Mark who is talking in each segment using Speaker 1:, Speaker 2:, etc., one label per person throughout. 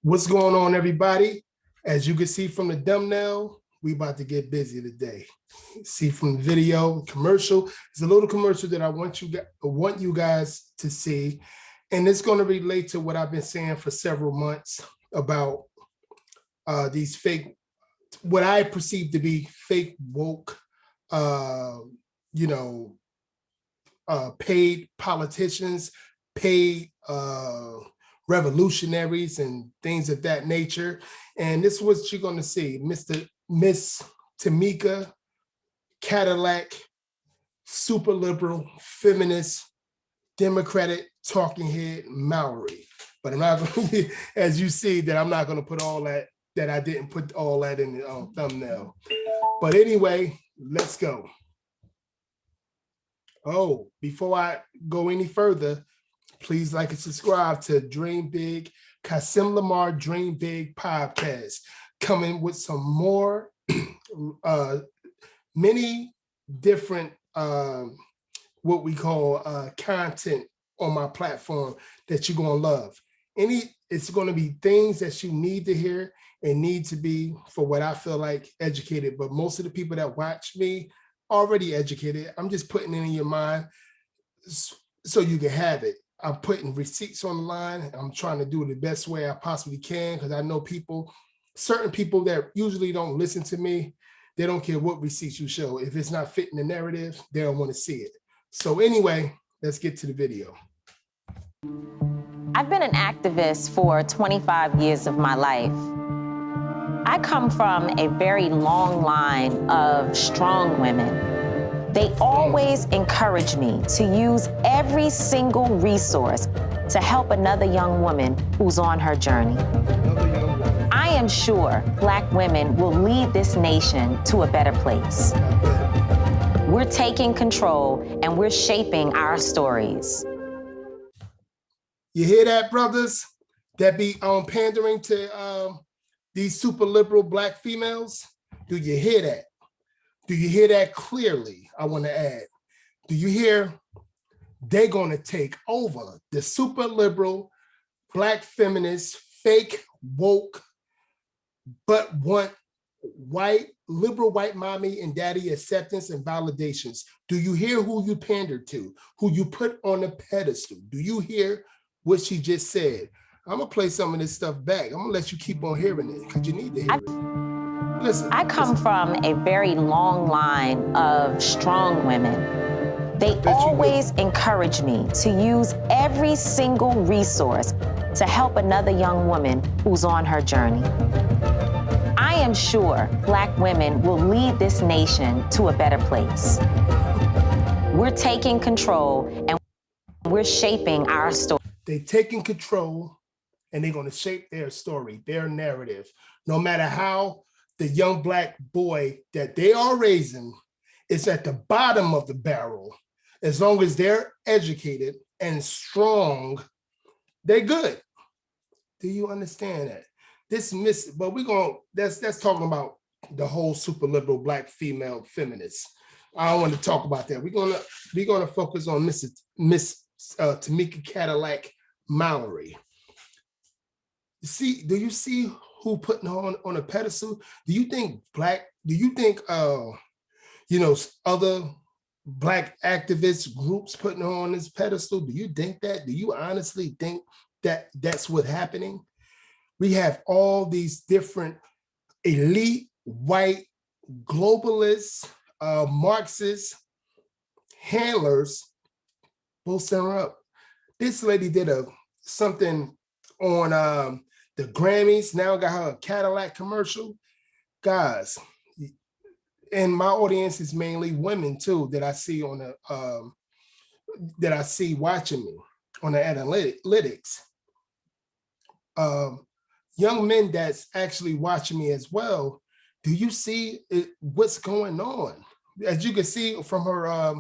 Speaker 1: What's going on, everybody? As you can see from the thumbnail, we about to get busy today. See from the video, commercial. It's a little commercial that I want you guys to see, and it's going to relate to what I've been saying for several months about these fake, what I perceive to be fake woke, paid politicians, paid revolutionaries and things of that nature. And this is what you're going to see. Miss TAMIKA, CADILLAC, super liberal, feminist, Democratic talking head Mallory. But I'm not going to, as you see, that I'm not going to put all that I didn't put all that in the thumbnail. But anyway, let's go. Oh, before I go any further, please like and subscribe to Dream Big, Kasim Lamar Dream Big podcast, coming with some more, many different, what we call content on my platform that you're going to love. It's going to be things that you need to hear and need to be, for what I feel like, educated. But most of the people that watch me already educated. I'm just putting it in your mind so you can have it. I'm putting receipts on the line. I'm trying to do it the best way I possibly can, because I know certain people that usually don't listen to me, they don't care what receipts you show. If it's not fitting the narrative, they don't want to see it. So anyway, let's get to the video.
Speaker 2: I've been an activist for 25 years of my life. I come from a very long line of strong women. They always encourage me to use every single resource to help another young woman who's on her journey. I am sure Black women will lead this nation to a better place. We're taking control and we're shaping our stories.
Speaker 1: You hear that, brothers? That be pandering to these super liberal Black females? Do you hear that? Do you hear that clearly? I want to add. Do you hear they're going to take over the super liberal Black feminist, fake woke, but want liberal white mommy and daddy acceptance and validations? Do you hear who you pander to, who you put on a pedestal? Do you hear what she just said? I'm gonna play some of this stuff back. I'm gonna let you keep on hearing it, because you need to hear it. Listen.
Speaker 2: I come from a very long line of strong women. They always encourage me to use every single resource to help another young woman who's on her journey. I am sure Black women will lead this nation to a better place. We're taking control and we're shaping our story.
Speaker 1: They're taking control and they're going to shape their story, their narrative. No matter how the young Black boy that they are raising is at the bottom of the barrel, as long as they're educated and strong, they're good. Do you understand that? But that's talking about the whole super liberal Black female feminists. I don't want to talk about that. We're gonna focus on Miss TAMIKA CADILLAC Mallory. Do you see who putting her on a pedestal? Do you think other Black activist groups putting her on this pedestal? Do you think that? Do you honestly think that that's what's happening? We have all these different elite white globalists, Marxist handlers boosting her up. This lady did something on the Grammys, now got her a CADILLAC commercial. Guys, and my audience is mainly women too, that I see on the watching me on the analytics. Young men that's actually watching me as well. Do you see what's going on? As you can see from her,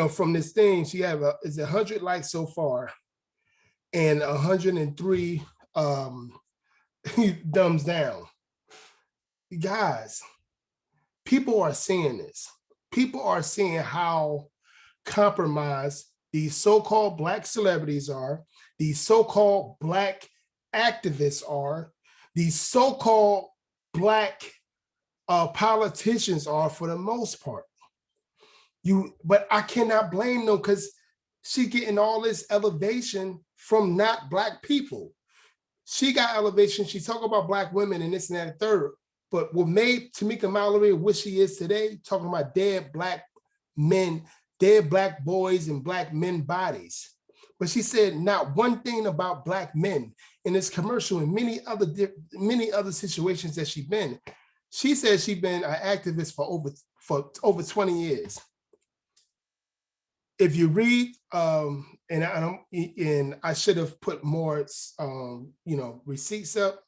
Speaker 1: from this thing, she have is 100 likes so far, and 103 thumbs down. Guys, people are seeing this. People are seeing how compromised these so-called Black celebrities are, these so-called Black activists are, these so-called Black politicians are for the most part. But I cannot blame them because she getting all this elevation from not Black people. She got elevation. She talk about Black women and this and that and third. But what made TAMIKA Mallory what she is today, talking about dead Black men, dead Black boys and Black men bodies. But she said not one thing about Black men in this commercial and many other situations that she's been. She said she's been an activist for over 20 years. If you read, and I should have put more, receipts up.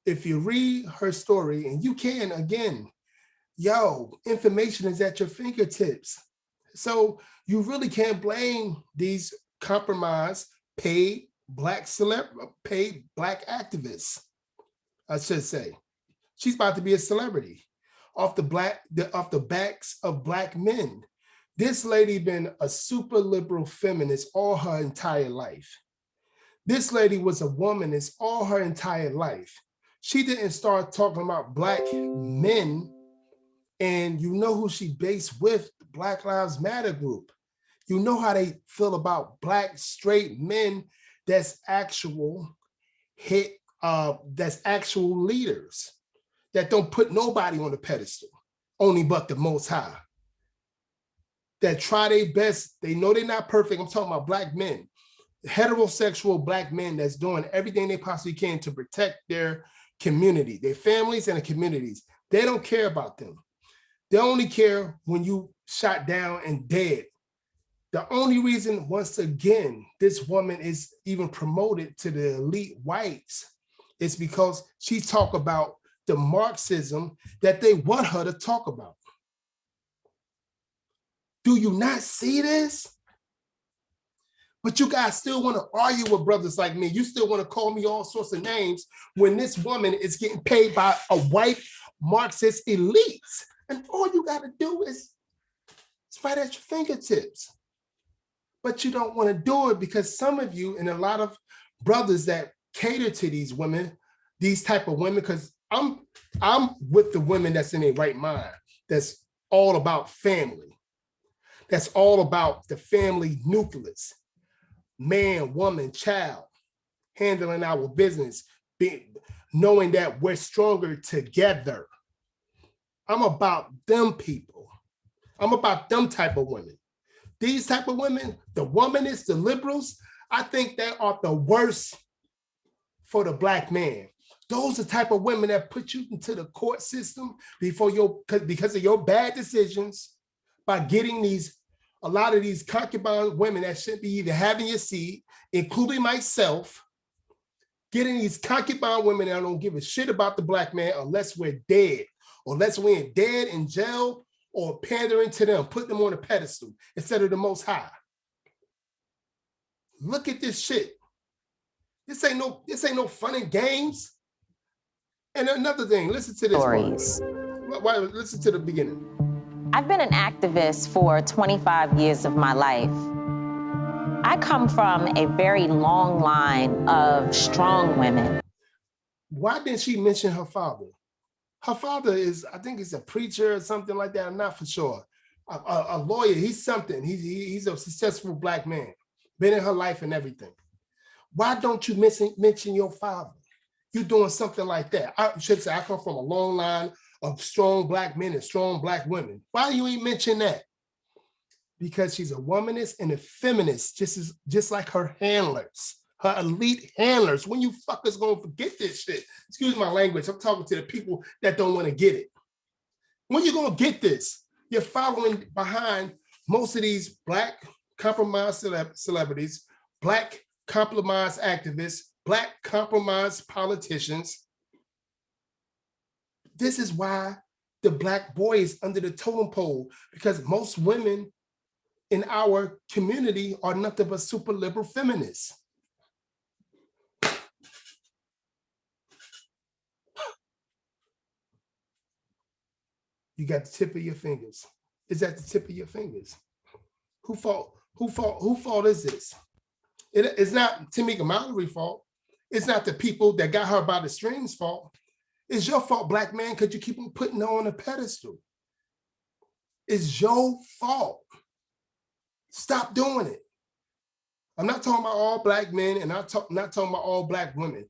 Speaker 1: If you read her story, and you can, again, information is at your fingertips. So you really can't blame these compromised, paid Black activists, I should say. She's about to be a celebrity off the backs of Black men. This lady been a super liberal feminist all her entire life. This lady was a womanist all her entire life. She didn't start talking about Black men, and you know who she based with, the Black Lives Matter group. You know how they feel about Black straight men that's actual leaders, that don't put nobody on the pedestal, only but the Most High. That try their best. They know they're not perfect. I'm talking about Black men, heterosexual Black men that's doing everything they possibly can to protect their community, their families and the communities. They don't care about them. They only care when you shot down and dead. The only reason, once again, this woman is even promoted to the elite whites is because she talk about the Marxism that they want her to talk about. Do you not see this? But you guys still want to argue with brothers like me. You still want to call me all sorts of names when this woman is getting paid by a white Marxist elites. And all you got to do is right at your fingertips. But you don't want to do it because some of you and a lot of brothers that cater to these women, these type of women, because I'm with the women that's in their right mind, that's all about family. That's all about the family nucleus, man, woman, child, handling our business, knowing that we're stronger together. I'm about them people. I'm about them type of women. These type of women, the womanists, the liberals, I think they are the worst for the Black man. Those are the type of women that put you into the court system because of your bad decisions, by getting a lot of these concubine women that shouldn't be even having your seed, including myself, getting these concubine women that don't give a shit about the Black man unless we're dead, or unless we're dead in jail, or pandering to them, put them on a pedestal instead of the Most High. Look at this shit. This ain't no fun and games. And another thing, listen to this
Speaker 2: Stories.
Speaker 1: Listen to the beginning.
Speaker 2: I've been an activist for 25 years of my life. I come from a very long line of strong women.
Speaker 1: Why didn't she mention her father? Her father is, I think he's a preacher or something like that. I'm not for sure. A lawyer, he's something. He's a successful Black man, been in her life and everything. Why don't you mention your father? You're doing something like that. I should say I come from a long line of strong Black men and strong Black women. Why do you ain't mention that? Because she's a womanist and a feminist, just like her handlers, her elite handlers. When you fuckers gonna forget this shit? Excuse my language. I'm talking to the people that don't want to get it. When you gonna get this? You're following behind most of these Black compromised celebrities, Black compromised activists, Black compromised politicians. This is why the Black boy is under the totem pole, because most women in our community are nothing but super liberal feminists. You got the tip of your fingers. It's at the tip of your fingers. Who fault is this? It's not TAMIKA Mallory's fault. It's not the people that got her by the strings fault. It's your fault, black man, because you keep on putting her on a pedestal. It's your fault. Stop doing it. I'm not talking about all black men, and not talking about all black women.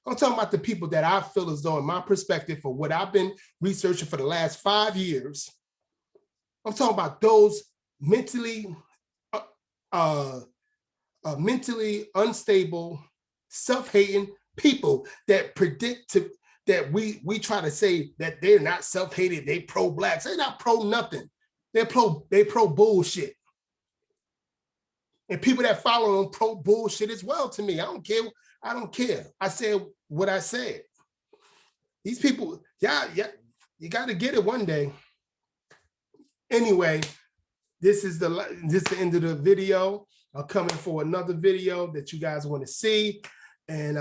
Speaker 1: I'm talking about the people that I feel as though, in my perspective, for what I've been researching for the last 5 years, I'm talking about those mentally unstable, self-hating people that predict to that we try to say that they're not self-hated, they pro-blacks. They're not pro nothing. They pro bullshit. And people that follow them pro bullshit as well to me. I don't care. I don't care. I said what I said. These people, yeah, you got to get it one day. Anyway, this is the end of the video. I'm coming for another video that you guys want to see. And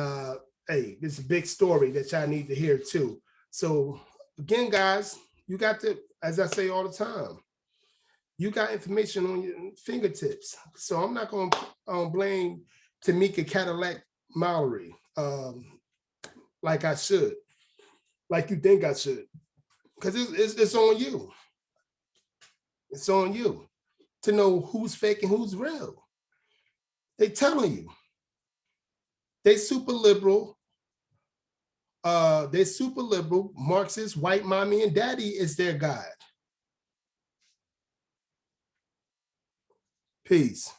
Speaker 1: hey, this is a big story that y'all need to hear too. So again, guys, you got to, as I say all the time, you got information on your fingertips. So I'm not going to blame TAMIKA, CADILLAC, MALLORY like I should, like you think I should, because it's on you. It's on you to know who's fake and who's real. They telling you. They super liberal. They're super liberal, Marxist, white mommy and daddy is their God. Peace.